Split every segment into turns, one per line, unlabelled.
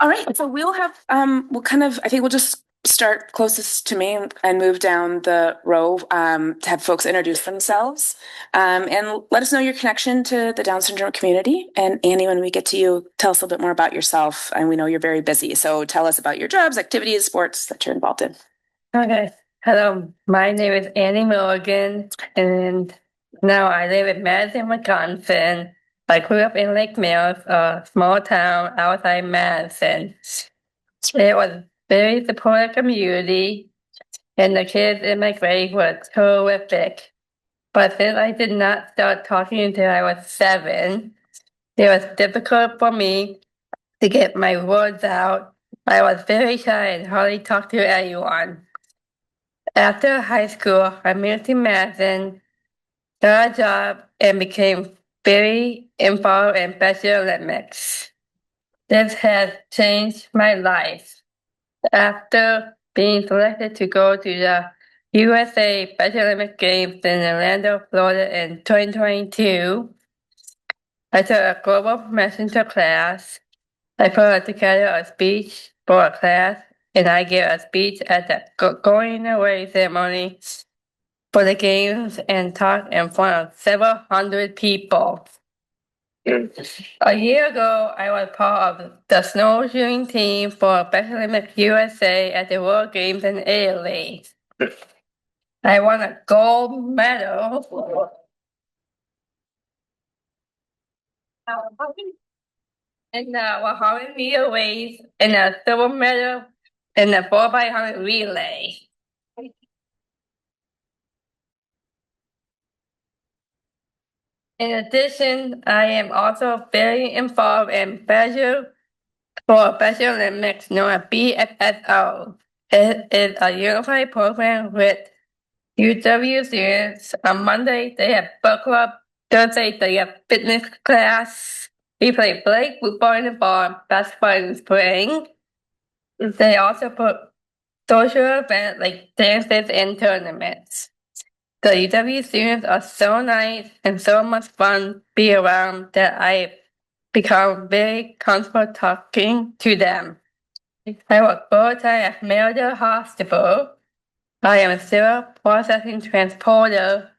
All right, so I think we'll just start closest to me and move down the row to have folks introduce themselves and let us know your connection to the Down syndrome community. And Annie, when we get to you, tell us a little bit more about yourself. And we know you're very busy, so tell us about your jobs, activities, sports that you're involved in.
Okay. Hello, my name is Annie Milligan, and now I live in Madison, Wisconsin. I grew up in Lake Mills, a small town outside Madison. It was very supportive community, and the kids in my grade were terrific. But since I did not start talking until I was 7, it was difficult for me to get my words out. I was very shy and hardly talked to anyone. After high school, I moved to Madison, got a job, and became very involved in Special Olympics. This has changed my life. After being selected to go to the USA Special Olympic Games in Orlando, Florida in 2022, I took a global messenger class. I put together a speech for a class, and I gave a speech at the going away ceremony for the games and talked in front of several hundred people. A year ago, I was part of the snowshoeing team for Special Olympics USA at the World Games in Italy. I won a gold medal in the 100-meter race and a silver medal in the 4x100 relay. In addition, I am also very involved in Special Olympics known as BFSO. It is a unified program with UW students. On Monday, they have book club. Thursday, they have fitness class. We play flag football in the fall, basketball in the spring. They also put social events like dances and tournaments. The UW students are so nice and so much fun to be around that I become very comfortable talking to them. I work full-time at Merida Hospital. I am a sterile processing transporter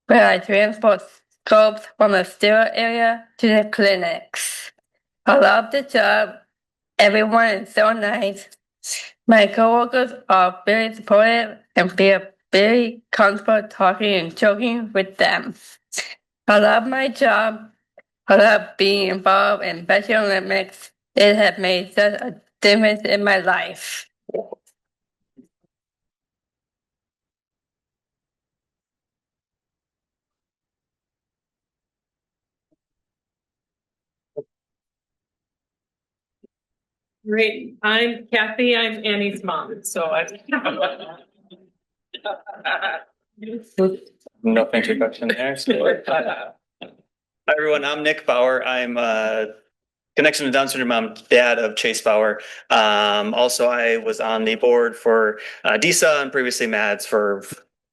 where I transport scopes from the sterile area to the clinics. I love the job. Everyone is so nice. My coworkers are very supportive and feel very comfortable talking and joking with them. I love my job. I love being involved in Special Olympics. It has made such a difference in my life.
Great. I'm Kathy. I'm Annie's mom. So
No introduction there. Hi everyone, I'm Nick Bauer. I'm connection to Down syndrome. I'm dad of Chase Bauer. Also, I was on the board for DISA and previously MADS for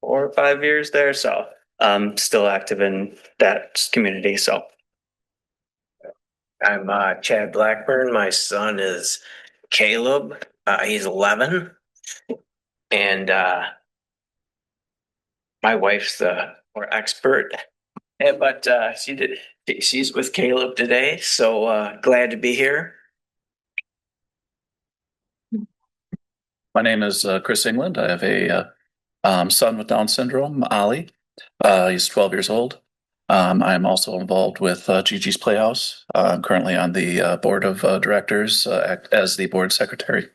4 or 5 years there. So I'm still active in that community. So
I'm Chad Blackburn. My son is Caleb. He's 11. And my wife's the more expert. But she's with Caleb today. So glad to be here.
My name is Chris England. I have a son with Down syndrome, Ollie. He's 12 years old. I'm also involved with Gigi's Playhouse. I'm currently on the board of directors as the board secretary.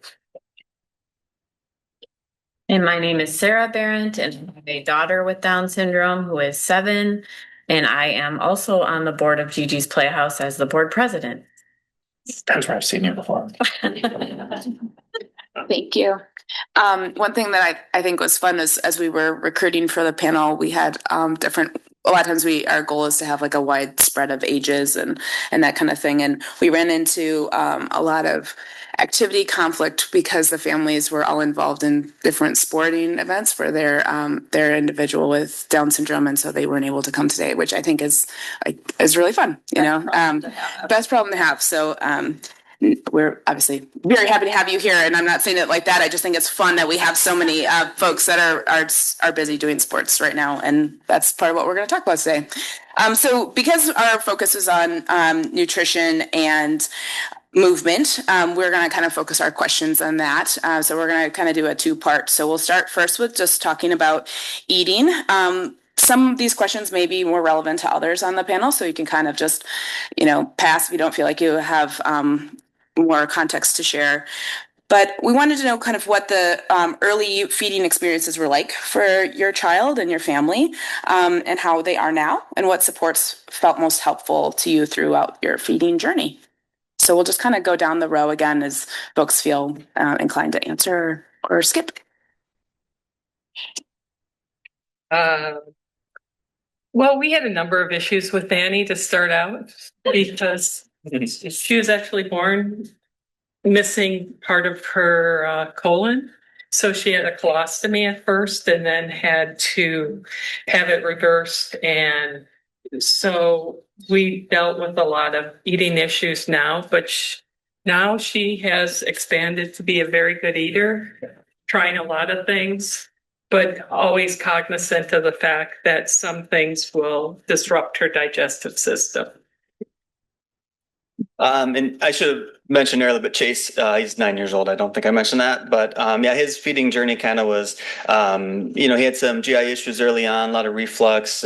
And my name is Sarah Barrett, and I have a daughter with Down syndrome who is 7. And I am also on the board of Gigi's Playhouse as the board president.
That's where I've seen you before.
Thank you. One thing that I think was fun is as we were recruiting for the panel, we had a lot of times our goal is to have like a wide spread of ages and that kind of thing. And we ran into a lot of activity conflict because the families were all involved in different sporting events for their individual with Down syndrome, and so they weren't able to come today, which I think is really fun. Best problem to have. So we're obviously very happy to have you here, and I'm not saying it like that. I just think it's fun that we have so many folks that are busy doing sports right now, and that's part of what we're going to talk about today. So because our focus is on nutrition and movement, we're going to kind of focus our questions on that. So we're going to kind of do a two-part. So we'll start first with just talking about eating. Some of these questions may be more relevant to others on the panel, so you can kind of just, pass if you don't feel like you have more context to share. But we wanted to know kind of what the early feeding experiences were like for your child and your family, and how they are now, and what supports felt most helpful to you throughout your feeding journey. So we'll just kind of go down the row again as folks feel inclined to answer or skip.
Well, we had a number of issues with Annie to start out because she was actually born missing part of her colon. So she had a colostomy at first and then had to have it reversed. And so we dealt with a lot of eating issues now, but now she has expanded to be a very good eater, trying a lot of things, but always cognizant of the fact that some things will disrupt her digestive system.
And I should have mentioned earlier, but Chase, he's 9 years old. I don't think I mentioned that, but yeah, his feeding journey kind of was, he had some GI issues early on, a lot of reflux,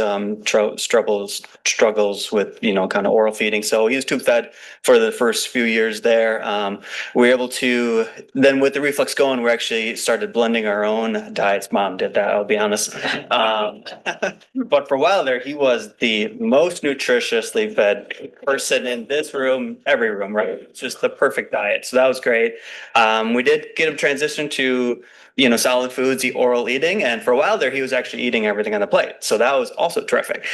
struggles with, kind of oral feeding. So he was tube fed for the first few years there. We were able to, then with the reflux going, we actually started blending our own diets. Mom did that, I'll be honest. But for a while there, he was the most nutritiously fed person in this room, every room, right? It's just the perfect diet. So that was great. We did get him transitioned to, solid foods, oral eating. And for a while there, he was actually eating everything on the plate. So that was also terrific.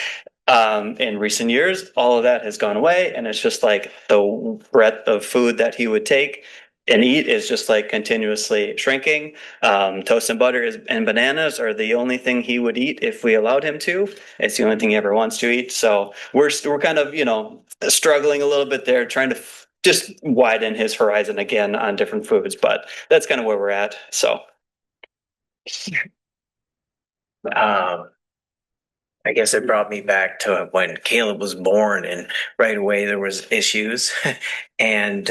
In recent years, all of that has gone away. And it's just like the breadth of food that he would take and eat is just like continuously shrinking. Toast and butter and bananas are the only thing he would eat if we allowed him to. It's the only thing he ever wants to eat. So we're kind of, struggling a little bit there, trying to just widen his horizon again on different foods, but that's kind of where we're at. So.
I guess it brought me back to when Caleb was born, and right away there was issues, and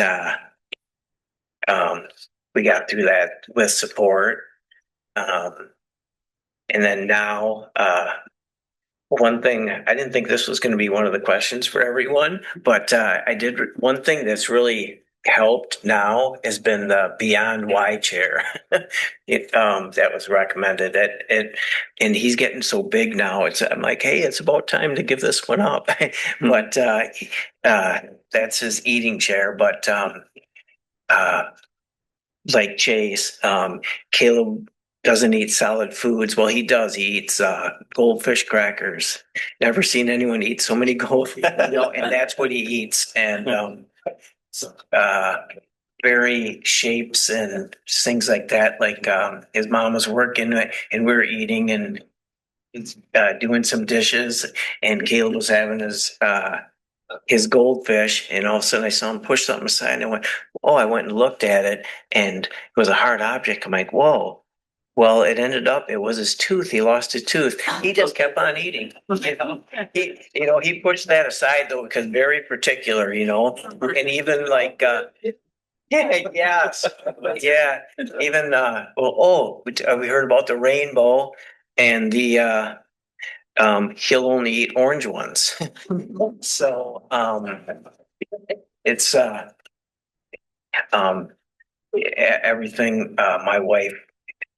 we got through that with support. And then now, one thing, I didn't think this was going to be one of the questions for everyone, but I did. One thing that's really helped now has been the Beyond Y chair. That was recommended. And he's getting so big now. I'm like, hey, it's about time to give this one up. But that's his eating chair. But like Chase, Caleb doesn't eat solid foods. Well, he does. He eats goldfish crackers. Never seen anyone eat so many goldfish. And that's what he eats. And very shapes and things like that. Like his mom was working and we were eating and doing some dishes, and Caleb was having his goldfish, and all of a sudden I saw him push something aside, and I went, oh, I went and looked at it, and it was a hard object. I'm like, whoa. Well, it was his tooth. He lost his tooth. He just kept on eating. He pushed that aside though, because very particular, and even like, yes, yeah, even, we heard about the rainbow and the, he'll only eat orange ones. So, it's, everything, my wife,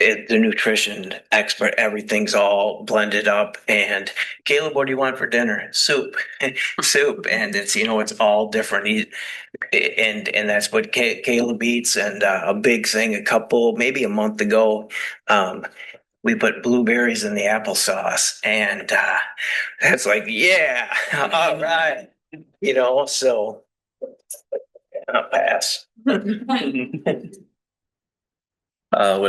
the nutrition expert, everything's all blended up. And Caleb, what do you want for dinner? Soup. Soup. And it's, it's all different. And that's what Caleb eats. And a big thing, maybe a month ago, we put blueberries in the applesauce, and that's like, yeah, all right, so I'll pass.
When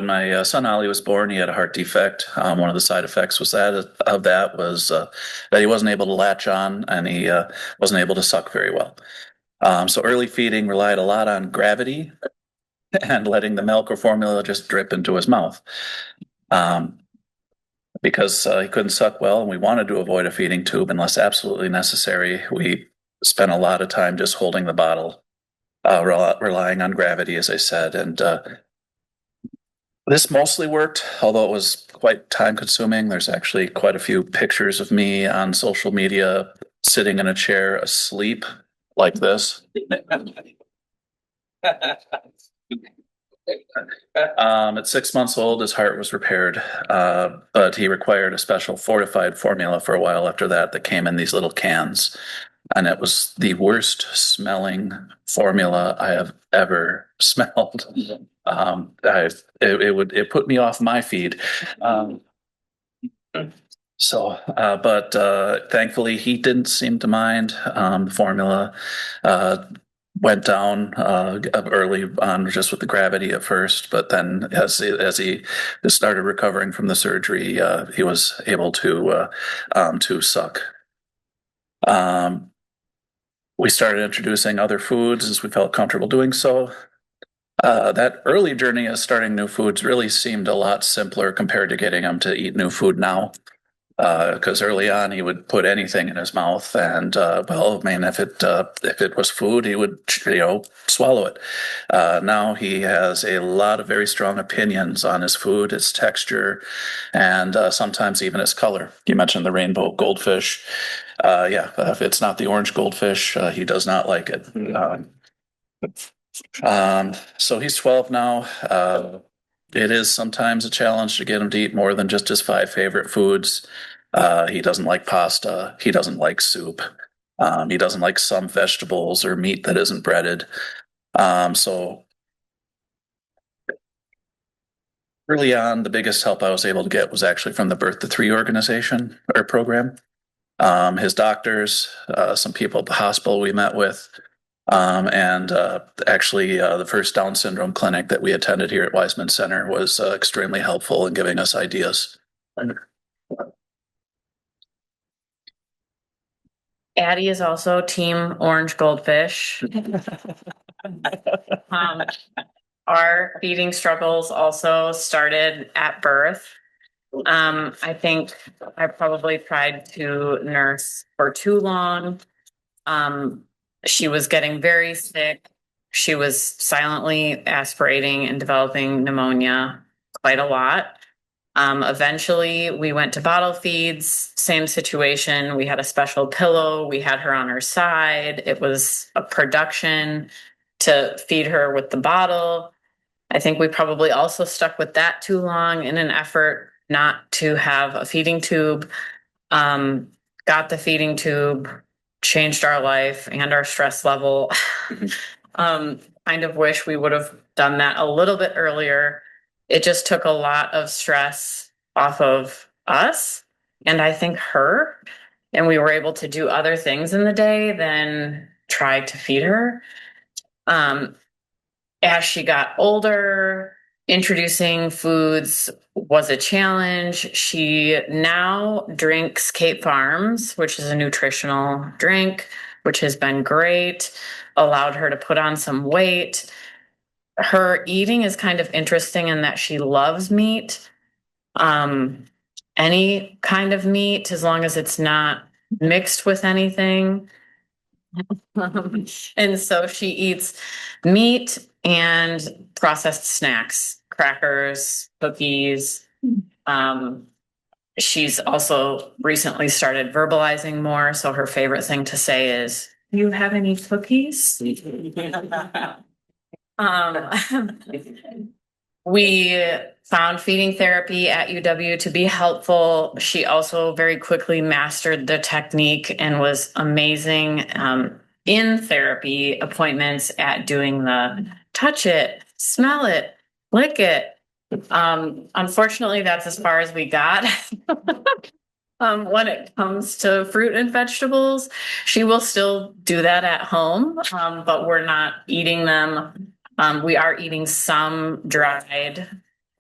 my son Ollie was born, he had a heart defect. One of the side effects was that he wasn't able to latch on, and he wasn't able to suck very well. So early feeding relied a lot on gravity and letting the milk or formula just drip into his mouth. Because he couldn't suck well and we wanted to avoid a feeding tube unless absolutely necessary, we spent a lot of time just holding the bottle, relying on gravity, as I said. And this mostly worked, although it was quite time consuming. There's actually quite a few pictures of me on social media sitting in a chair asleep like this. At 6 months old, his heart was repaired, but he required a special fortified formula for a while after that came in these little cans. And it was the worst smelling formula I have ever smelled. It put me off my feed. But thankfully he didn't seem to mind. The formula went down early on just with the gravity at first, but then as he started recovering from the surgery, he was able to suck. We started introducing other foods as we felt comfortable doing so. That early journey of starting new foods really seemed a lot simpler compared to getting him to eat new food now. Because early on he would put anything in his mouth, and well, I mean, if it was food, he would swallow it. Now he has a lot of very strong opinions on his food, its texture, and sometimes even its color. You mentioned the rainbow goldfish. If it's not the orange goldfish, he does not like it. So he's 12 now. It is sometimes a challenge to get him to eat more than just his 5 favorite foods. He doesn't like pasta. He doesn't like soup. He doesn't like some vegetables or meat that isn't breaded. So early on, the biggest help I was able to get was actually from the Birth to 3 organization or program. His doctors, some people at the hospital we met with, and actually the first Down syndrome clinic that we attended here at Weisman Center was extremely helpful in giving us ideas.
Addie is also team orange goldfish. Our feeding struggles also started at birth. I think I probably tried to nurse for too long. She was getting very sick. She was silently aspirating and developing pneumonia quite a lot. Eventually we went to bottle feeds, same situation. We had a special pillow. We had her on her side. It was a production to feed her with the bottle. I think we probably also stuck with that too long in an effort not to have a feeding tube. Got the feeding tube, changed our life and our stress level. Kind of wish we would have done that a little bit earlier. It just took a lot of stress off of us and I think her, and we were able to do other things in the day than try to feed her. As she got older, introducing foods was a challenge. She now drinks Cape Farms, which is a nutritional drink, which has been great, allowed her to put on some weight. Her eating is kind of interesting in that she loves meat. Any kind of meat, as long as it's not mixed with anything. And so she eats meat and processed snacks, crackers, cookies. She's also recently started verbalizing more. So her favorite thing to say is, "Do you have any cookies?" We found feeding therapy at UW to be helpful. She also very quickly mastered the technique and was amazing in therapy appointments at doing the touch it, smell it, lick it. Unfortunately, that's as far as we got. When it comes to fruit and vegetables, she will still do that at home, but we're not eating them. We are eating some dried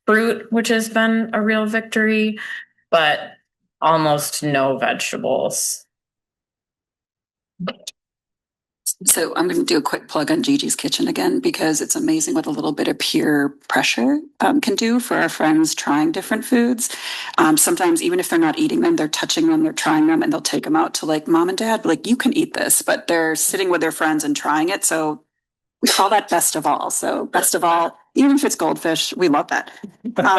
fruit, which has been a real victory, but almost no vegetables.
So I'm going to do a quick plug on Gigi's Kitchen again, because it's amazing what a little bit of peer pressure can do for our friends trying different foods. Sometimes even if they're not eating them, they're touching them, they're trying them, and they'll take them out to like mom and dad, like you can eat this, but they're sitting with their friends and trying it. So we call that best of all. So best of all, even if it's goldfish, we love that.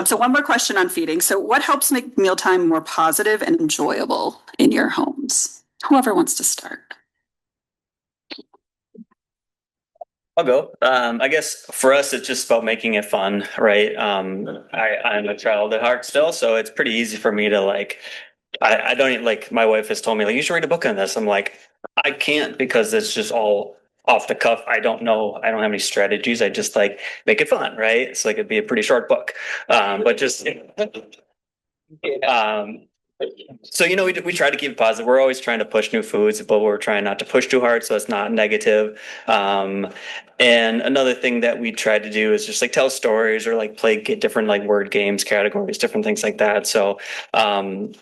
So one more question on feeding. So what helps make mealtime more positive and enjoyable in your homes? Whoever wants to start.
I'll go. I guess for us, it's just about making it fun, right? I'm a child at heart still, so it's pretty easy for me to like. I don't even, like my wife has told me like you should read a book on this. I'm like I can't because it's just all off the cuff. I don't know. I don't have any strategies. I just like make it fun, right? It's like it'd be a pretty short book, but just um, so, we try to keep it positive. We're always trying to push new foods, but we're trying not to push too hard so it's not negative. And another thing that we try to do is just like tell stories or like get different like word games, categories, different things like that. So, and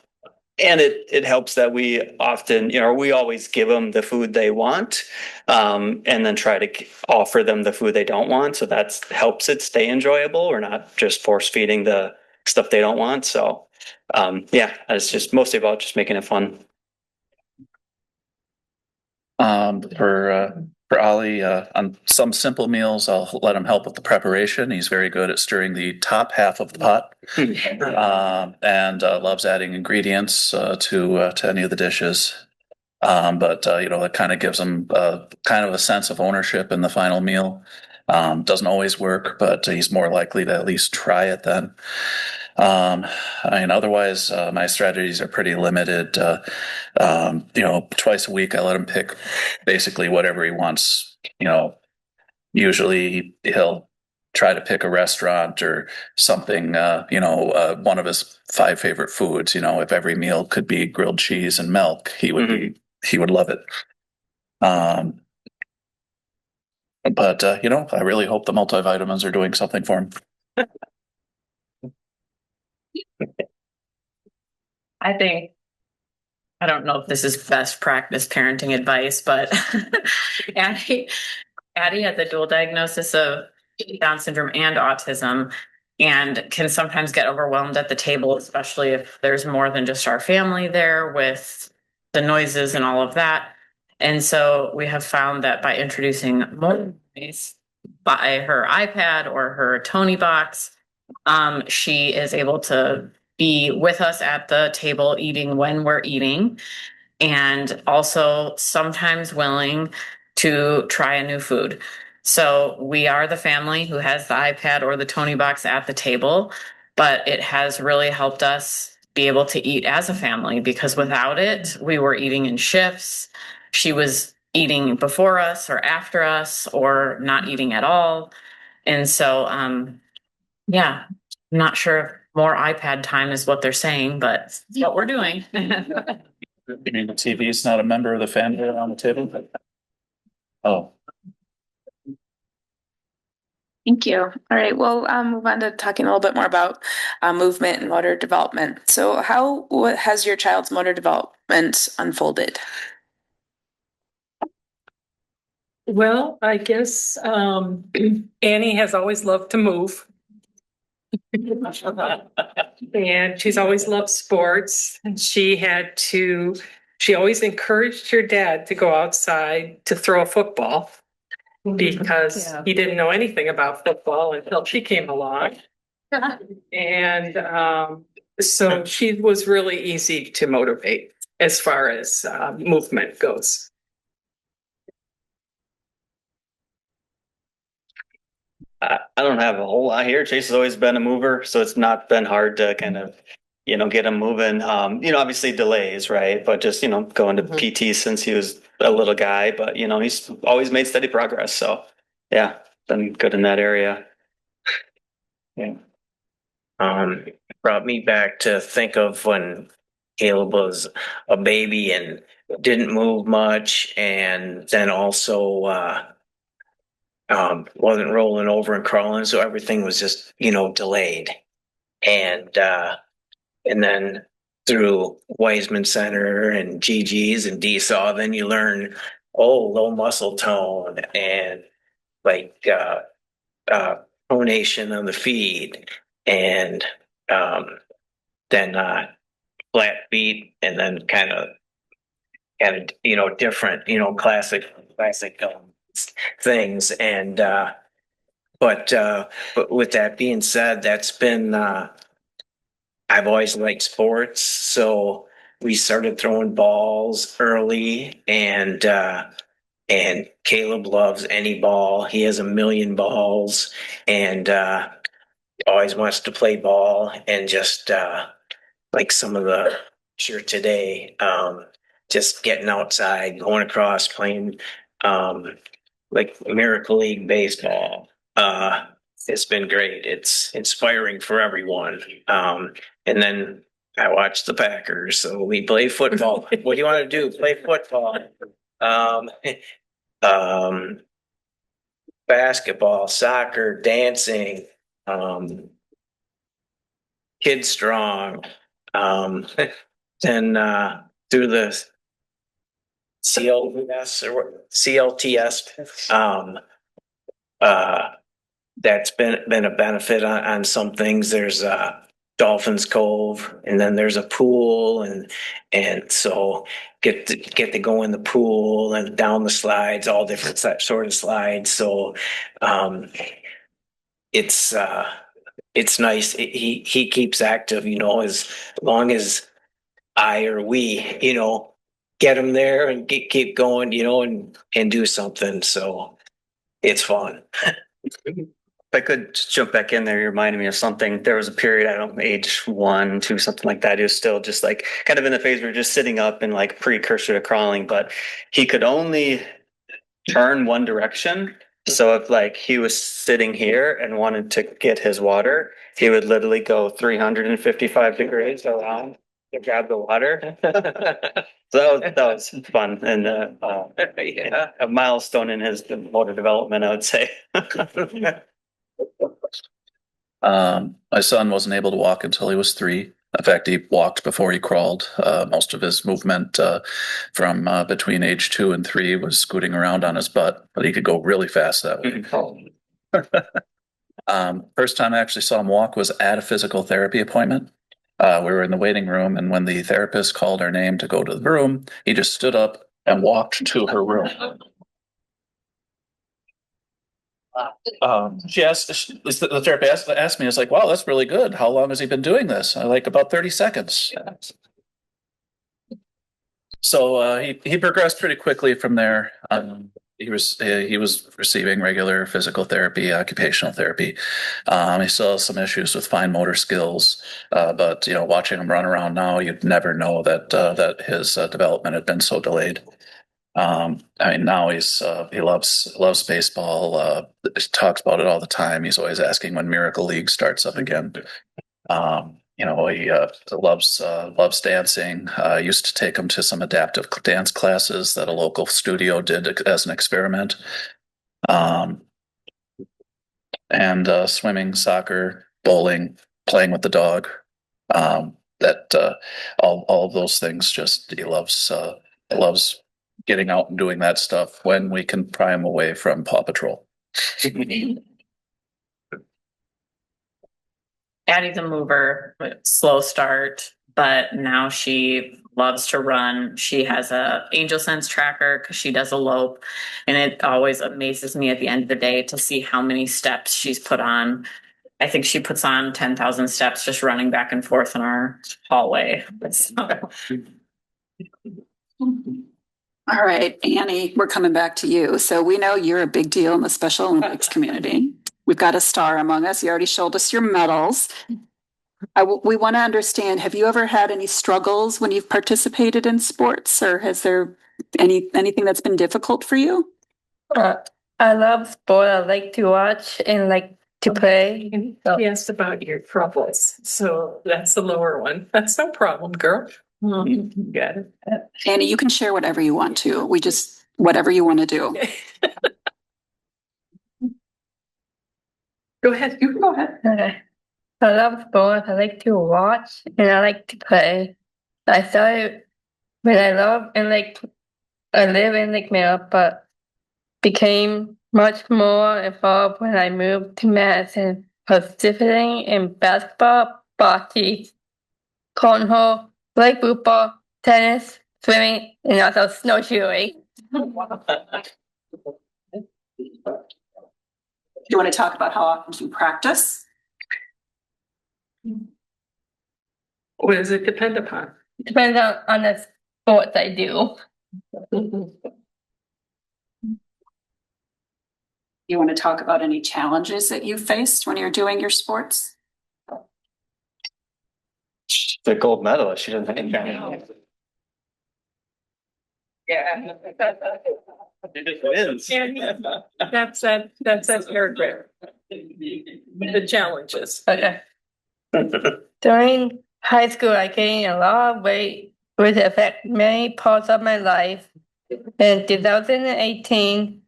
it helps that we often, we always give them the food they want, and then try to offer them the food they don't want. So that helps it stay enjoyable. We're not just force feeding the stuff they don't want. So, yeah, it's just mostly about just making it fun.
For Ollie, on some simple meals, I'll let him help with the preparation. He's very good at stirring the top half of the pot, and loves adding ingredients to any of the dishes. But it kind of gives him kind of a sense of ownership in the final meal. Doesn't always work, but he's more likely to at least try it then. Otherwise, my strategies are pretty limited. Twice a week, I let him pick basically whatever he wants. Usually he'll try to pick a restaurant or something, one of his 5 favorite foods. If every meal could be grilled cheese and milk, he would love it. But I really hope the multivitamins are doing something for him.
I don't know if this is best practice parenting advice, but Addie has a dual diagnosis of Down syndrome and autism, and can sometimes get overwhelmed at the table, especially if there's more than just our family there with the noises and all of that. And so we have found that by introducing more noise by her iPad or her Tonybox, she is able to be with us at the table eating when we're eating, and also sometimes willing to try a new food. So we are the family who has the iPad or the Tonybox at the table, but it has really helped us be able to eat as a family, because without it, we were eating in shifts. She was eating before us or after us or not eating at all. And so, yeah, I'm not sure if more iPad time is what they're saying, but it's what we're doing.
You mean the TV is not a member of the family around the table? Oh.
Thank you. All right, we'll move on to talking a little bit more about movement and motor development. So what has your child's motor development unfolded?
Well, I guess Annie has always loved to move. And she's always loved sports. And she always encouraged her dad to go outside to throw a football, because he didn't know anything about football until she came along. And so she was really easy to motivate as far as movement goes.
I don't have a whole lot here. Chase has always been a mover, so it's not been hard to kind of, get him moving. Obviously delays, right? But just, going to PT since he was a little guy, but he's always made steady progress. So yeah, been good in that area.
Yeah. Brought me back to think of when Caleb was a baby and didn't move much, and then also wasn't rolling over and crawling, so everything was just delayed. And then through Wiseman Center and GG's and DSAW, then you learn low muscle tone and like pronation on the feet and then flat feet and then kind of different classic things and but with that being said, that's been I've always liked sports, so we started throwing balls early and Caleb loves any ball. He has a million balls and always wants to play ball and just like some of the sure today, just getting outside, going across, playing like Miracle League baseball. It's been great. It's inspiring for everyone. And then I watch the Packers, so we play football. What do you want to do? Play football. Um, basketball, soccer, dancing, Kids Strong, then through the CLTS, that's been a benefit on some things. There's Dolphins Cove, and then there's a pool, and so get to go in the pool and down the slides, all different sort of slides. So it's nice. He keeps active, as long as I or we, get him there and keep going, and do something. So it's fun.
If I could just jump back in there, you reminded me of something. There was a period, I don't know, age 1, 2, something like that. He was still just like kind of in the phase where just sitting up and like precursor to crawling, but he could only turn one direction. So if like he was sitting here and wanted to get his water, he would literally go 355 degrees around to grab the water. So that was fun and
Yeah.
a milestone in his motor development, I would say.
My son wasn't able to walk until he was 3. In fact, he walked before he crawled. Most of his movement from between age 2 and 3 was scooting around on his butt, but he could go really fast that way. First time I actually saw him walk was at a physical therapy appointment. We were in the waiting room, and when the therapist called her name to go to the room, he just stood up and walked to her room. The therapist asked me, "It's like, wow, that's really good. How long has he been doing this?" I like about 30 seconds. So he progressed pretty quickly from there. He was receiving regular physical therapy, occupational therapy. He still has some issues with fine motor skills, but watching him run around now, you'd never know that his development had been so delayed. Now he loves baseball. He talks about it all the time. He's always asking when Miracle League starts up again. He loves dancing. Used to take him to some adaptive dance classes that a local studio did as an experiment. And swimming, soccer, bowling, playing with the dog. All of those things. Just he loves getting out and doing that stuff when we can pry him away from Paw Patrol.
Addie's a mover, slow start, but now she loves to run. She has a Angel Sense tracker because she does elope, and it always amazes me at the end of the day to see how many steps she's put on. I think she puts on 10,000 steps just running back and forth in our hallway.
All right, Annie, we're coming back to you. So we know you're a big deal in the Special Olympics community. We've got a star among us. You already showed us your medals. We want to understand, have you ever had any struggles when you've participated in sports, or has there anything that's been difficult for you?
I love sport. I like to watch and like to play.
He asked about your troubles, so that's the lower one. That's no problem, girl. You got it.
Annie, you can share whatever you want to. Whatever you want to do.
Go ahead. You go ahead.
Okay. I love sports. I like to watch and I like to play. I started when I love and like I live in Lake Merrill, but became much more involved when I moved to Madison, participating in basketball, bocce, cornhole, flag football, tennis, swimming, and also snowshoeing.
Do you want to talk about how often you practice?
What does it depend upon?
Depends on the sports I do.
You want to talk about any challenges that you faced when you're doing your sports?
The gold medalist, she doesn't have any.
Yeah.
She just wins.
That's that paragraph. The challenges.
Okay. During high school, I gained a lot of weight, which affected many parts of my life. In 2018,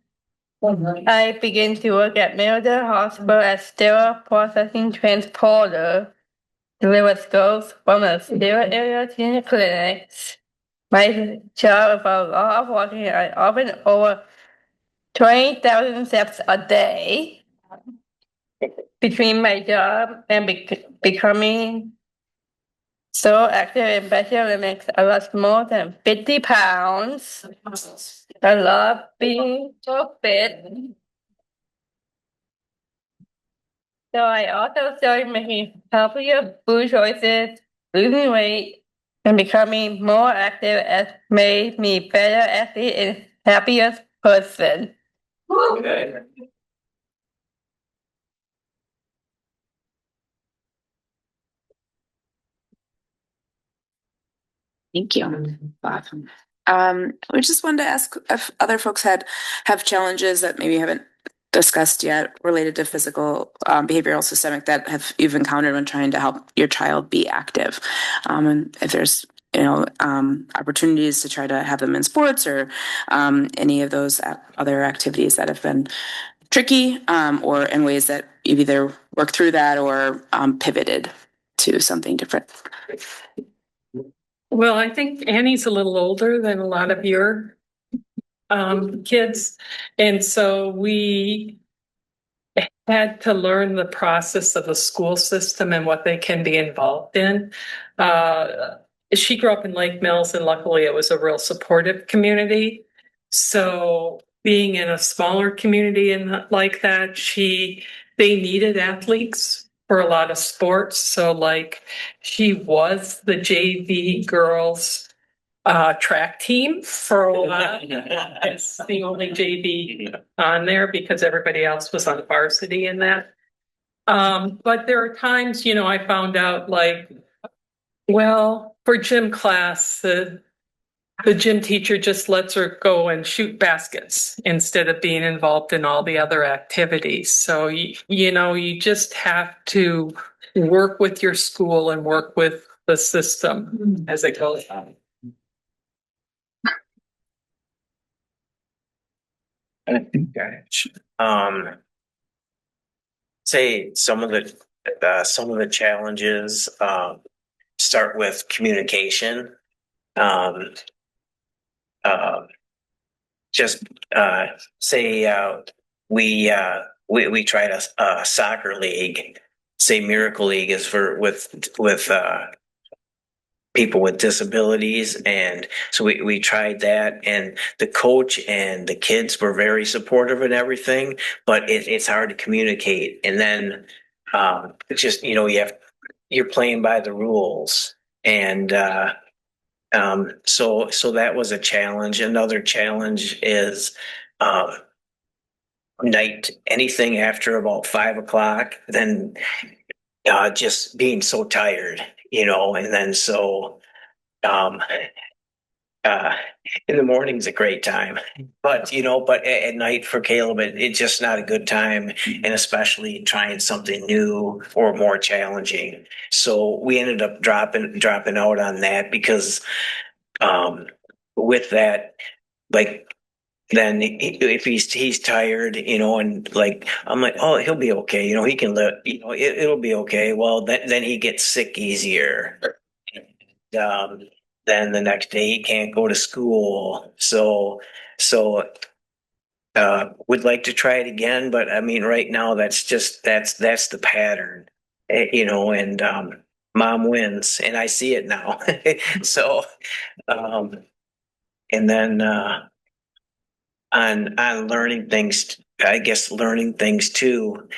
I began to work at Middleton Hospital as sterile processing transporter, deliver scope from the sterile area to the clinics. My job involved a lot of walking. I often over 20,000 steps a day. Between my job and becoming so active in Special Olympics, I lost more than 50 pounds. I love being so fit. So I also started making healthier food choices, losing weight, and becoming more active has made me better athlete and happier person.
Okay.
Thank you. Awesome. We just wanted to ask if other folks have challenges that maybe haven't discussed yet related to physical, behavioral, systemic that you've encountered when trying to help your child be active. And if there's opportunities to try to have them in sports or any of those other activities that have been tricky, or in ways that you've either worked through that or pivoted to something different.
Well, I think Annie's a little older than a lot of your kids. And so we had to learn the process of the school system and what they can be involved in. She grew up in Lake Mills, and luckily it was a real supportive community. So being in a smaller community and like that, they needed athletes for a lot of sports. So like she was the JV girls track team for a while. It's the only JV on there because everybody else was on varsity in that. But there are times, I found out like, well, for gym class, the gym teacher just lets her go and shoot baskets instead of being involved in all the other activities. So, you just have to work with your school and work with the system as it goes on.
Say some of the challenges start with communication. Just say we tried a soccer league. Say Miracle League is with people with disabilities, and so we tried that, and the coach and the kids were very supportive and everything, but it's hard to communicate. And then it's just you're playing by the rules, and so that was a challenge. Another challenge is night, anything after about 5 o'clock, then just being so tired, and then so in the morning's a great time, but at night for Caleb, it's just not a good time, and especially trying something new or more challenging. So we ended up dropping out on that because with that, like, then if he's tired, and like, I'm like, oh, he'll be okay. He can live, it'll be okay. Well, then he gets sick easier. then the next day he can't go to school. So would like to try it again, but I mean, right now that's the pattern, and mom wins, and I see it now. So, um, and then on learning things, I guess learning things too,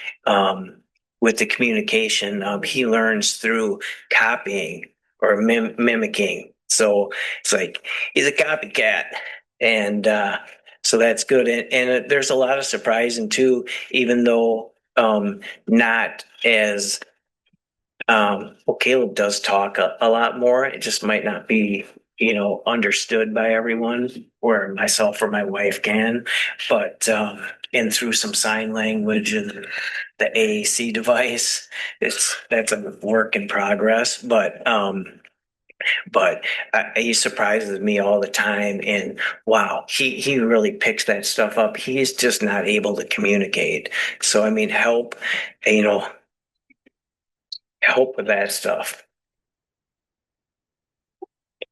with the communication, he learns through copying or mimicking. So it's like he's a copycat, and so that's good. And there's a lot of surprising too, even though not as well, Caleb does talk a lot more. It just might not be, understood by everyone, where myself or my wife can. But and through some sign language and the AAC device, that's a work in progress. But he surprises me all the time, and wow, he really picks that stuff up. He's just not able to communicate. So I mean, help with that stuff.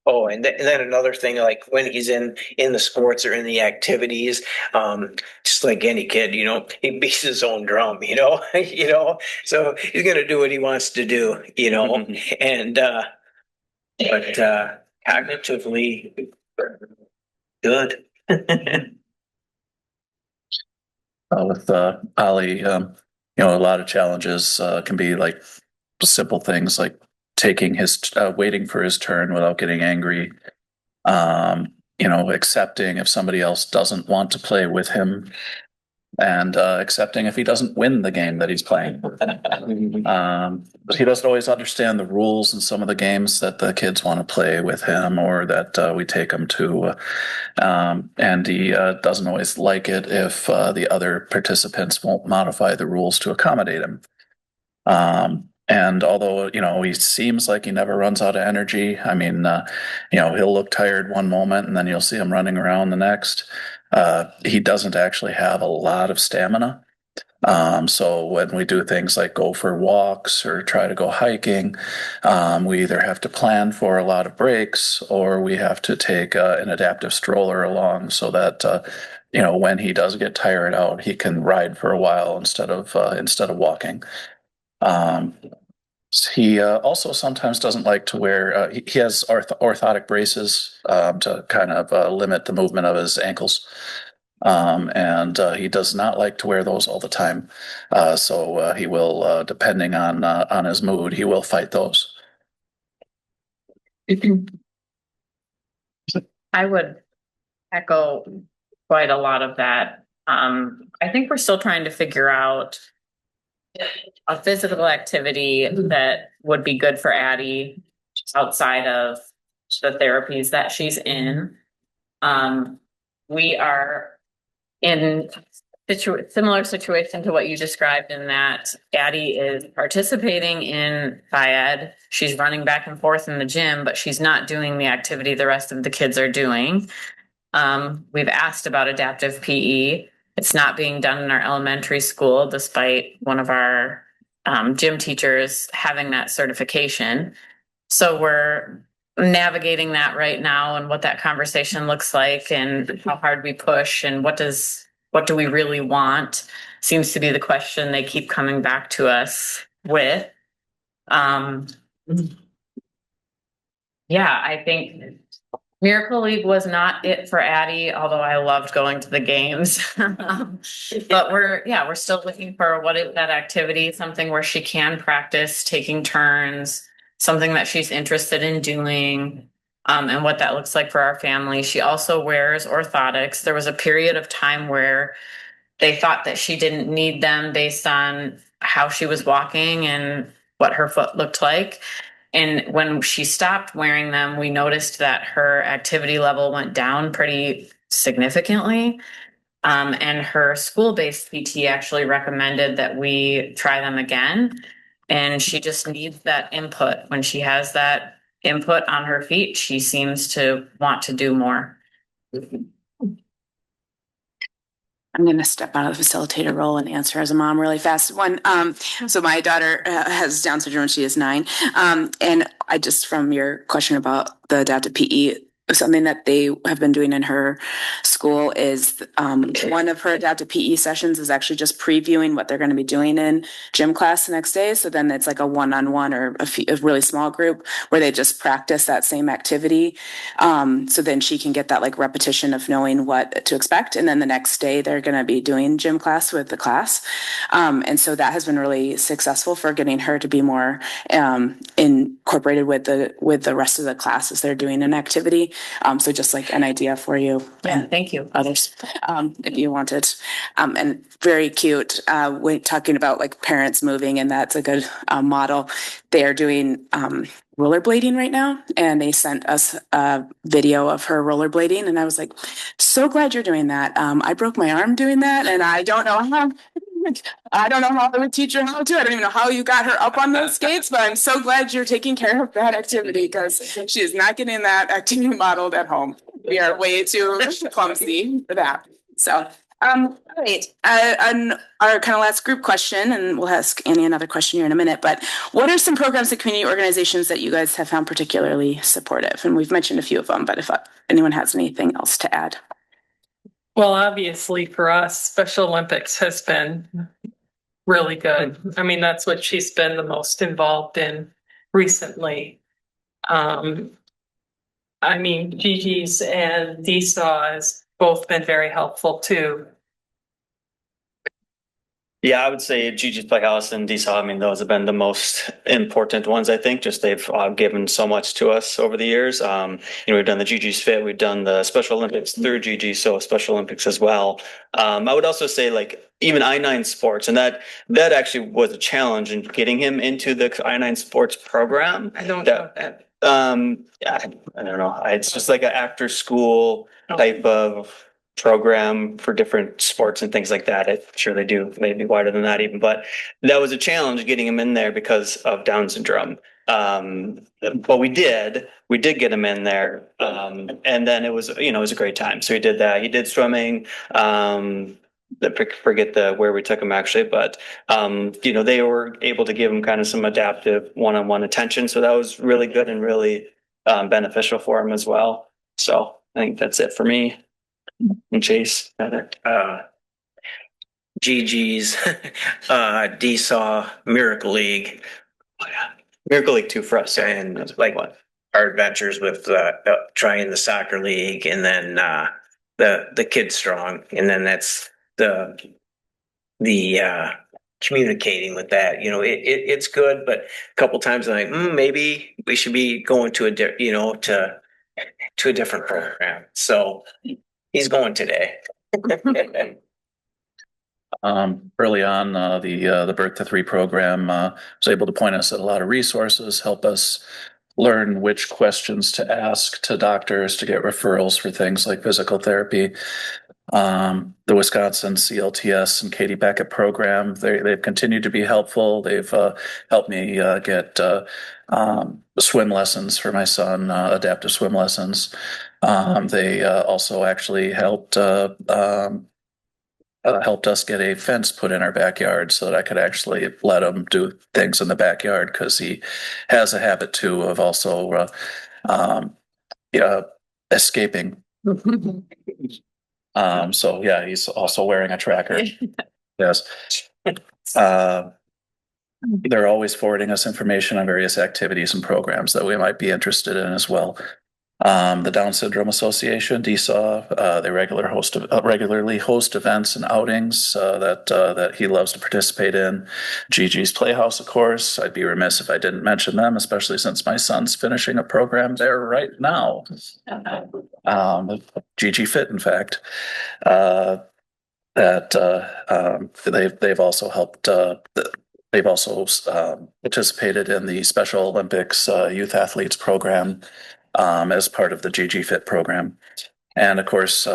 Oh, and then another thing, like when he's in the sports or in the activities, just like any kid, he beats his own drum, so he's gonna do what he wants to do, and but cognitively good.
With Ollie, a lot of challenges can be like simple things like waiting for his turn without getting angry. Accepting if somebody else doesn't want to play with him, and accepting if he doesn't win the game that he's playing. But he doesn't always understand the rules in some of the games that the kids want to play with him or that we take him to. And he doesn't always like it if the other participants won't modify the rules to accommodate him. And although, he seems like he never runs out of energy. I mean, he'll look tired one moment and then you'll see him running around the next. He doesn't actually have a lot of stamina. So when we do things like go for walks or try to go hiking, we either have to plan for a lot of breaks or we have to take an adaptive stroller along so that, when he does get tired out, he can ride for a while instead of walking. He also sometimes doesn't like to wear, he has orthotic braces to kind of limit the movement of his ankles. And he does not like to wear those all the time. So he will, depending on his mood, he will fight those.
I would echo quite a lot of that. I think we're still trying to figure out a physical activity that would be good for Addie outside of the therapies that she's in. We are in similar situation to what you described, in that Addie is participating in Phy-Ed. She's running back and forth in the gym, but she's not doing the activity the rest of the kids are doing. We've asked about adaptive PE. It's not being done in our elementary school, despite one of our gym teachers having that certification. So we're navigating that right now, and what that conversation looks like and how hard we push and what do we really want seems to be the question they keep coming back to us with. Yeah, I think Miracle League was not it for Addie, although I loved going to the games. But we're still looking for what is that activity, something where she can practice taking turns, something that she's interested in doing, and what that looks like for our family. She also wears orthotics. There was a period of time where they thought that she didn't need them based on how she was walking and what her foot looked like. And when she stopped wearing them, we noticed that her activity level went down pretty significantly. And her school-based PT actually recommended that we try them again. And she just needs that input. When she has that input on her feet, she seems to want to do more.
I'm going to step out of the facilitator role and answer as a mom really fast. So my daughter has Down syndrome. She is 9. And I just, from your question about the adaptive PE, something that they have been doing in her school is one of her adaptive PE sessions is actually just previewing what they're going to be doing in gym class the next day. So then it's like a one-on-one or a really small group where they just practice that same activity. So then she can get that like repetition of knowing what to expect. And then the next day they're going to be doing gym class with the class. And so that has been really successful for getting her to be more incorporated with the rest of the class as they're doing an activity. So just like an idea for you.
Yeah, thank you.
Others, if you wanted. And very cute. When talking about like parents moving, and that's a good model. They are doing rollerblading right now, and they sent us a video of her rollerblading, and I was like, so glad you're doing that. I broke my arm doing that, and I don't know how I would teach her how to. I don't even know how you got her up on those skates, but I'm so glad you're taking care of that activity because she is not getting that activity modeled at home. We are way too clumsy for that. So, all right. And our kind of last group question, and we'll ask Annie another question here in a minute, but what are some programs and community organizations that you guys have found particularly supportive? And we've mentioned a few of them, but if anyone has anything else to add.
Well, obviously for us, Special Olympics has been really good. I mean, that's what she's been the most involved in recently. I mean, Gigi's and DSAW has both been very helpful too.
Yeah, I would say Gigi's Playhouse and DSAW, I mean, those have been the most important ones, I think. Just they've given so much to us over the years. We've done the Gigi's Fit, we've done the Special Olympics through Gigi, so Special Olympics as well. I would also say like even I-9 Sports, and that actually was a challenge in getting him into the I-9 Sports program.
I don't know that.
I don't know. It's just like an after school type of program for different sports and things like that. I'm sure they do maybe wider than that even, but that was a challenge getting him in there because of Down syndrome. But we did get him in there. And then it was a great time. So he did that. He did swimming. Forget where we took him actually, but they were able to give him kind of some adaptive one-on-one attention. So that was really good and really beneficial for him as well. So I think that's it for me. And Chase,
Gigi's, DSAW, Miracle League.
Oh, yeah. Miracle League too for us.
And like our adventures with trying the soccer league, and then the Kid Strong, and then that's the communicating with that. It's good, but a couple times I'm like, maybe we should be going to a different program. So he's going today.
Early on, the Birth to 3 program was able to point us at a lot of resources, help us learn which questions to ask to doctors to get referrals for things like physical therapy. The Wisconsin CLTS and Katie Beckett program, they've continued to be helpful. They've helped me get swim lessons for my son, adaptive swim lessons. They also actually helped us get a fence put in our backyard so that I could actually let him do things in the backyard, because he has a habit too of also escaping. So yeah, he's also wearing a tracker. Yes. They're always forwarding us information on various activities and programs that we might be interested in as well. The Down Syndrome Association, DSAW, they regularly host events and outings that he loves to participate in. Gigi's Playhouse, of course. I'd be remiss if I didn't mention them, especially since my son's finishing a program there right now. Gigi Fit, in fact. They've also helped. They've also participated in the Special Olympics Youth Athletes program as part of the Gigi Fit program. And of course,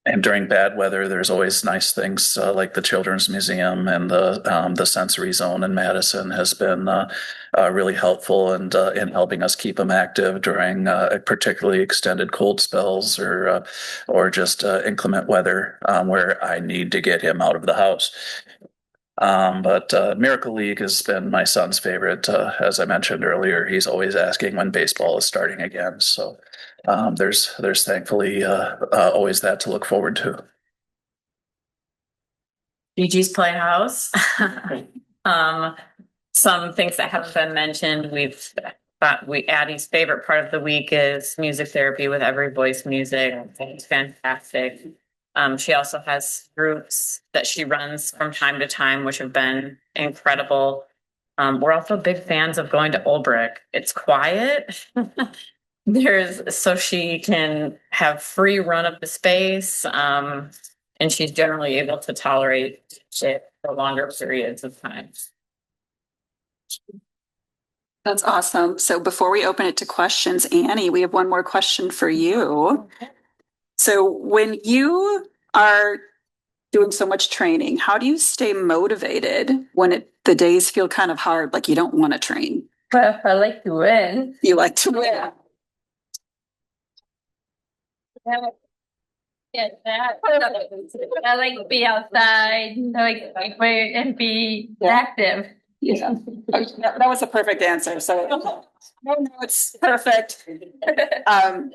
And during bad weather, there's always nice things like the Children's Museum and the Sensory Zone in Madison has been really helpful and in helping us keep him active during particularly extended cold spells or just inclement weather where I need to get him out of the house. But Miracle League has been my son's favorite. As I mentioned earlier, he's always asking when baseball is starting again. So there's thankfully always that to look forward to.
Gigi's Playhouse. Some things that haven't been mentioned. Addie's favorite part of the week is music therapy with Every Voice Music. It's fantastic. She also has groups that she runs from time to time, which have been incredible. We're also big fans of going to Olbrich. It's quiet. So she can have free run of the space. And she's generally able to tolerate it for longer periods of time.
That's awesome. So before we open it to questions, Annie, we have one more question for you. So when you are doing so much training, how do you stay motivated when the days feel kind of hard, like you don't want to train?
Well, I like to win.
You like to win.
Yeah, I like to be outside, I like and be active.
Yeah, that was a perfect answer. So no, it's perfect.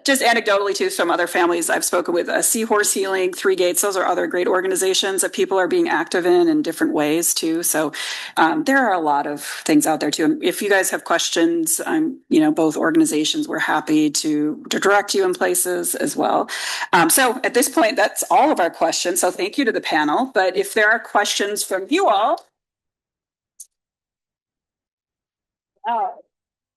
Just anecdotally too, some other families I've spoken with, Seahorse Healing, Three Gates, those are other great organizations that people are being active in different ways too. So there are a lot of things out there too. And if you guys have questions, both organizations, we're happy to direct you in places as well. So at this point, that's all of our questions. So thank you to the panel. But if there are questions from you all,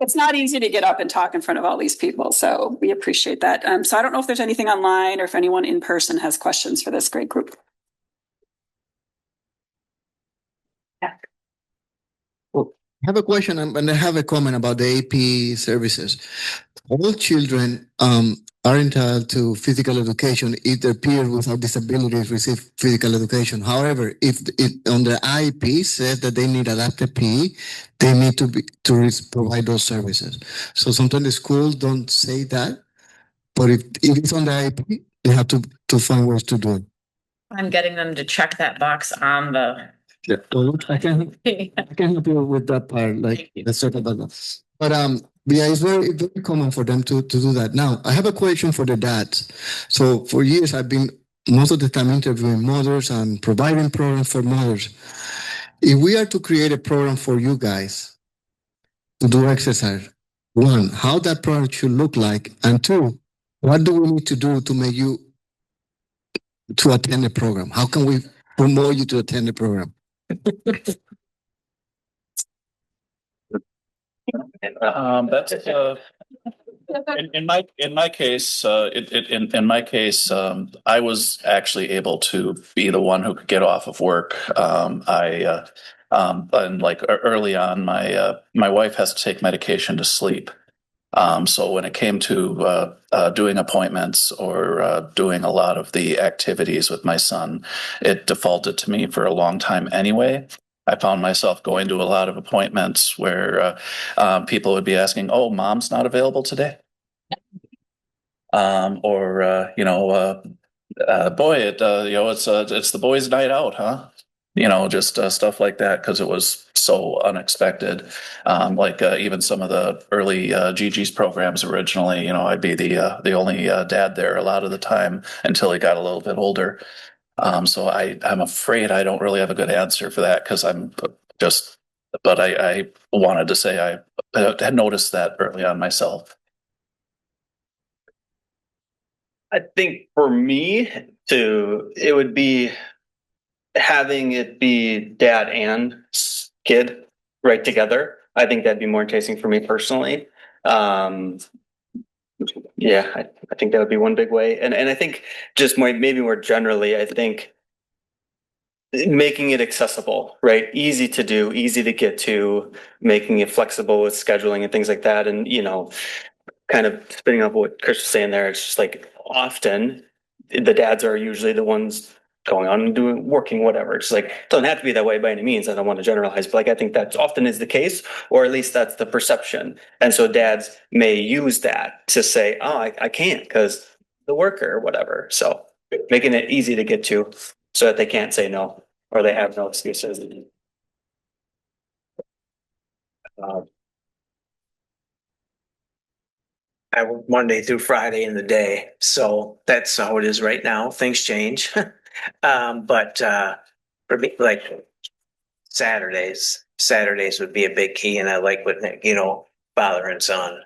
it's not easy to get up and talk in front of all these people, so we appreciate that. So I don't know if there's anything online or if anyone in person has questions for this great group.
Yeah. Well, I have a question and I have a comment about the AP services. All children are entitled to physical education if their peers without disabilities receive physical education. However, if it on the IEP says that they need adapted PE, they need to provide those services. So sometimes the schools don't say that, but if it's on the IEP, they have to find ways to do it.
I'm getting them to check that box on the.
Yeah, well, I can help you with that part, like the certain button. But yeah, it's very common for them to do that. Now, I have a question for the dads. So for years, I've been most of the time interviewing mothers and providing programs for mothers. If we are to create a program for you guys to do exercise, one, how that program should look like, and two, what do we need to do to make you to attend the program? How can we promote you to attend the program?
That's in my case. In my case, I was actually able to be the one who could get off of work. And like early on, my wife has to take medication to sleep. So when it came to doing appointments or doing a lot of the activities with my son, it defaulted to me for a long time anyway. I found myself going to a lot of appointments where people would be asking, "Oh, mom's not available today," boy, it's the boys' night out, huh? Just stuff like that because it was so unexpected. Even some of the early Gigi's programs originally, I'd be the only dad there a lot of the time until he got a little bit older. So I'm afraid I don't really have a good answer for that because but I wanted to say I had noticed that early on myself.
I think for me it would be having it be dad and kid right together. I think that'd be more enticing for me personally. Yeah, I think that would be one big way. And I think just maybe more generally, I think making it accessible, right? Easy to do, easy to get to, making it flexible with scheduling and things like that. And, kind of spinning up what Chris was saying there, it's just like often the dads are usually the ones going on and doing, working, whatever. It's like, it doesn't have to be that way by any means. I don't want to generalize, but like, I think that often is the case, or at least that's the perception. And so dads may use that to say, oh, I can't because the worker or whatever. So making it easy to get to so that they can't say no, or they have no excuses.
I work Monday through Friday in the day, so that's how it is right now. Things change. But for me, like Saturdays would be a big key, and I like what Nick, father and son.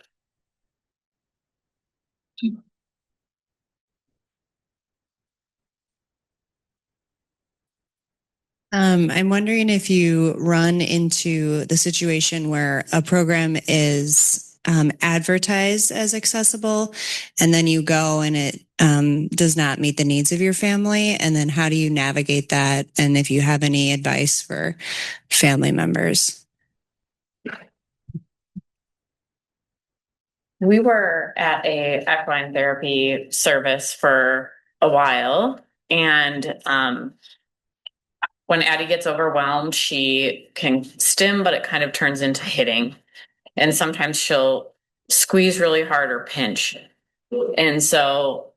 I'm wondering if you run into the situation where a program is advertised as accessible, and then you go and it does not meet the needs of your family, and then how do you navigate that? And if you have any advice for family members.
We were at a equine therapy service for a while, and when Addie gets overwhelmed, she can stim, but it kind of turns into hitting. And sometimes she'll squeeze really hard or pinch. And so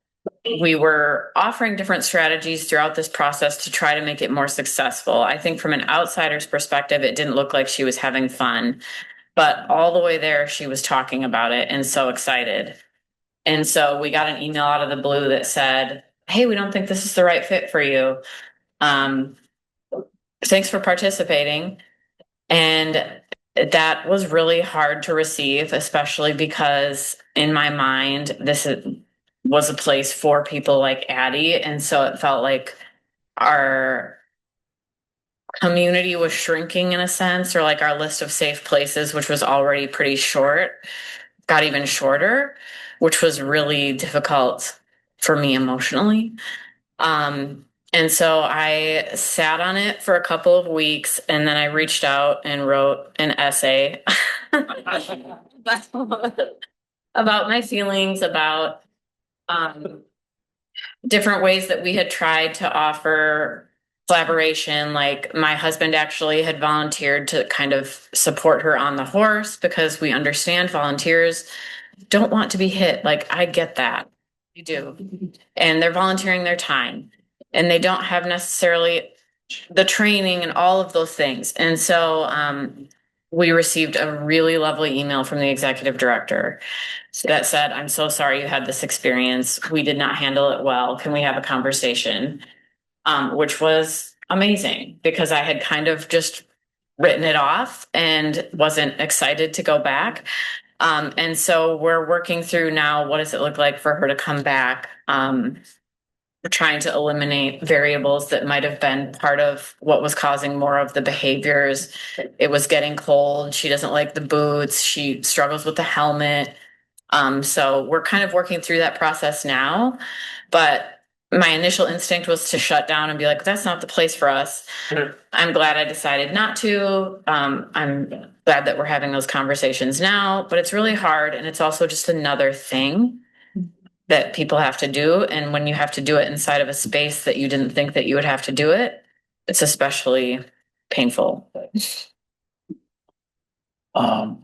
we were offering different strategies throughout this process to try to make it more successful. I think from an outsider's perspective, it didn't look like she was having fun, but all the way there, she was talking about it and so excited. And so we got an email out of the blue that said, hey, we don't think this is the right fit for you. Thanks for participating. And that was really hard to receive, especially because in my mind, was a place for people like Addie. And so it felt like our community was shrinking in a sense, or like our list of safe places, which was already pretty short, got even shorter, which was really difficult for me emotionally. And so I sat on it for a couple of weeks, and then I reached out and wrote an essay about my feelings, about different ways that we had tried to offer collaboration. Like my husband actually had volunteered to kind of support her on the horse, because we understand volunteers don't want to be hit. Like, I get that. You do. And they're volunteering their time, and they don't have necessarily the training and all of those things. And so we received a really lovely email from the executive director that said, I'm so sorry you had this experience. We did not handle it well. Can we have a conversation? Which was amazing, because I had kind of just written it off and wasn't excited to go back. And so we're working through now, what does it look like for her to come back? We're trying to eliminate variables that might have been part of what was causing more of the behaviors. It was getting cold. She doesn't like the boots. She struggles with the helmet. So we're kind of working through that process now. But my initial instinct was to shut down and be like, that's not the place for us. Mm-hmm. I'm glad I decided not to. I'm glad that we're having those conversations now, but it's really hard. And it's also just another thing that people have to do. And when you have to do it inside of a space that you didn't think that you would have to do it, it's especially painful.
A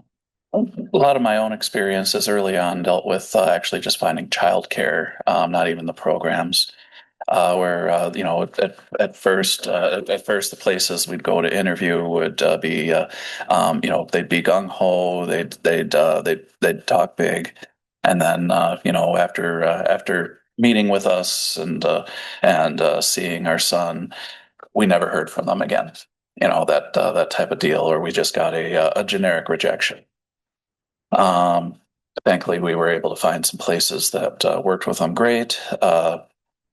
lot of my own experiences early on dealt with actually just finding childcare, not even the programs. Where at first the places we'd go to interview would be they'd be gung ho, they'd talk big, and then after meeting with us and seeing our son, we never heard from them again. That type of deal, or we just got a generic rejection. Thankfully, we were able to find some places that worked with them great.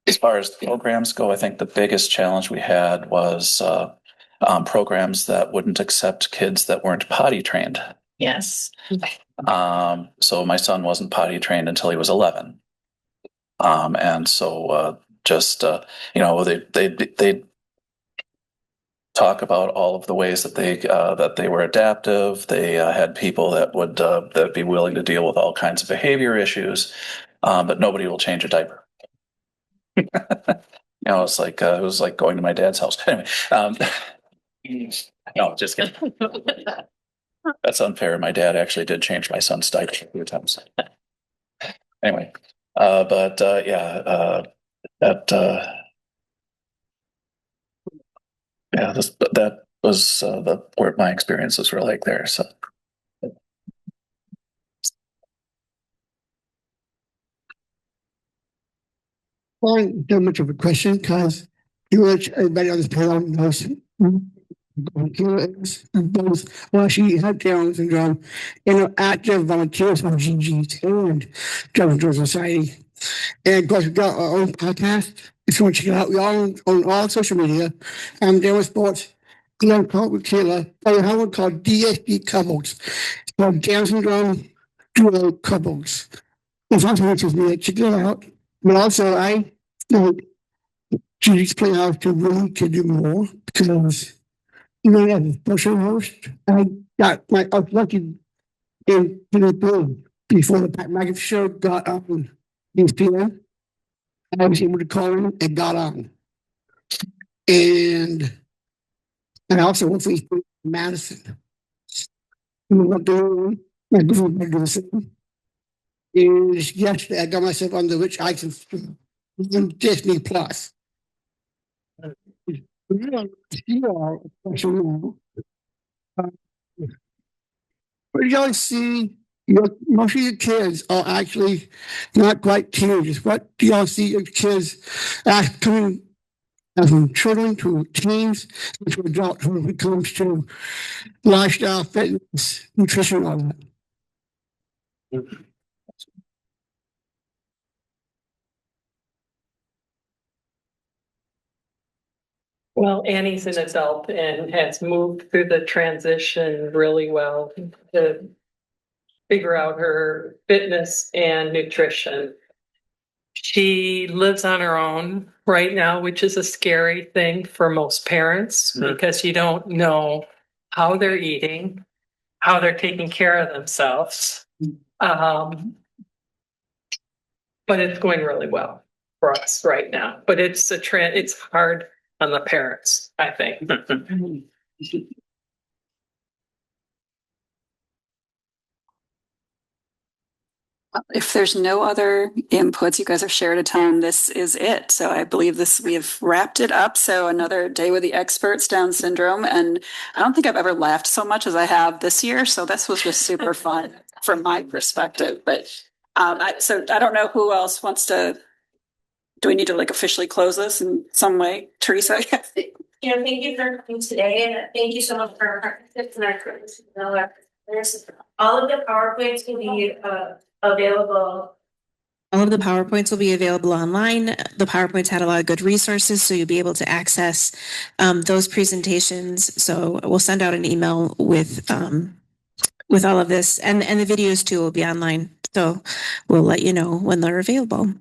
As far as programs go, I think the biggest challenge we had was programs that wouldn't accept kids that weren't potty trained.
Yes.
So my son wasn't potty trained until he was 11. And so they talk about all of the ways that they were adaptive. They had people that would be willing to deal with all kinds of behavior issues, but nobody will change a diaper. It's like, it was like going to my dad's house. Anyway, no, just kidding. That's unfair. My dad actually did change my son's diaper a few times. Anyway, that was where my experiences were like there. So.
Well, not much of a question because everybody on this panel knows well, she had Down syndrome and active volunteers for GGs and Driving Towards Society. And of course, we got our own podcast. If you want to check it out, we are on all social media. Down with Sports, Glenn Call with Taylor. I have one called DSD Couples. It's called Down Syndrome Duo Couples. If I'm with me, check it out. But also, I think GG's Playhouse to really to do more because even as a special host, I was lucky in the boom before the Pat McAfee show got on ESPN. I was able to call in and got on. And I also went for Madison. What doing? My girlfriend do the same. Is yesterday I got myself on the Rich Eisen on Disney Plus. Where do y'all see most of your kids are actually not quite teenagers? What do y'all see your kids coming from children to teens to adulthood when it comes to lifestyle, fitness, nutrition, all that?
Well, Annie's an adult and has moved through the transition really well to figure out her fitness and nutrition. She lives on her own right now, which is a scary thing for most parents because you don't know how they're eating, how they're taking care of themselves. But it's going really well for us right now. But it's it's hard on the parents, I think.
If there's no other inputs, you guys have shared a ton. This is it. So I believe we have wrapped it up. So another day with the experts, Down syndrome. And I don't think I've ever laughed so much as I have this year. So this was just super fun from my perspective. But so I don't know who else wants to. Do we need to officially close this in some way? Teresa?
Thank you for coming today, and thank you so much for our partnerships and our crews. All of the PowerPoints will be available.
All of the PowerPoints will be available online. The PowerPoints had a lot of good resources, so you'll be able to access those presentations. So we'll send out an email with all of this, and the videos too will be online. So we'll let you know when they're available.